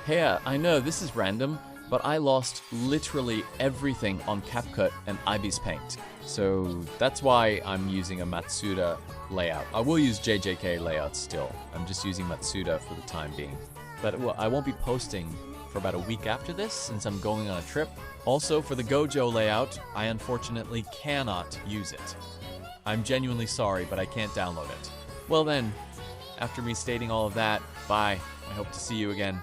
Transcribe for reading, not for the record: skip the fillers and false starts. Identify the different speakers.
Speaker 1: Hey, I know this is random, but I lost literally everything on CapCut and Ibis Paint. So that's why I'm using a Matsuda layout. I will use JJK layouts still. I'm just using Matsuda for the time being. But I won't be posting for about a week after this since I'm going on a trip. Also, for the Gojo layout, I unfortunately cannot use it. I'm genuinely sorry, but I can't download it. Well then, after me stating all of that, bye. I hope to see you again.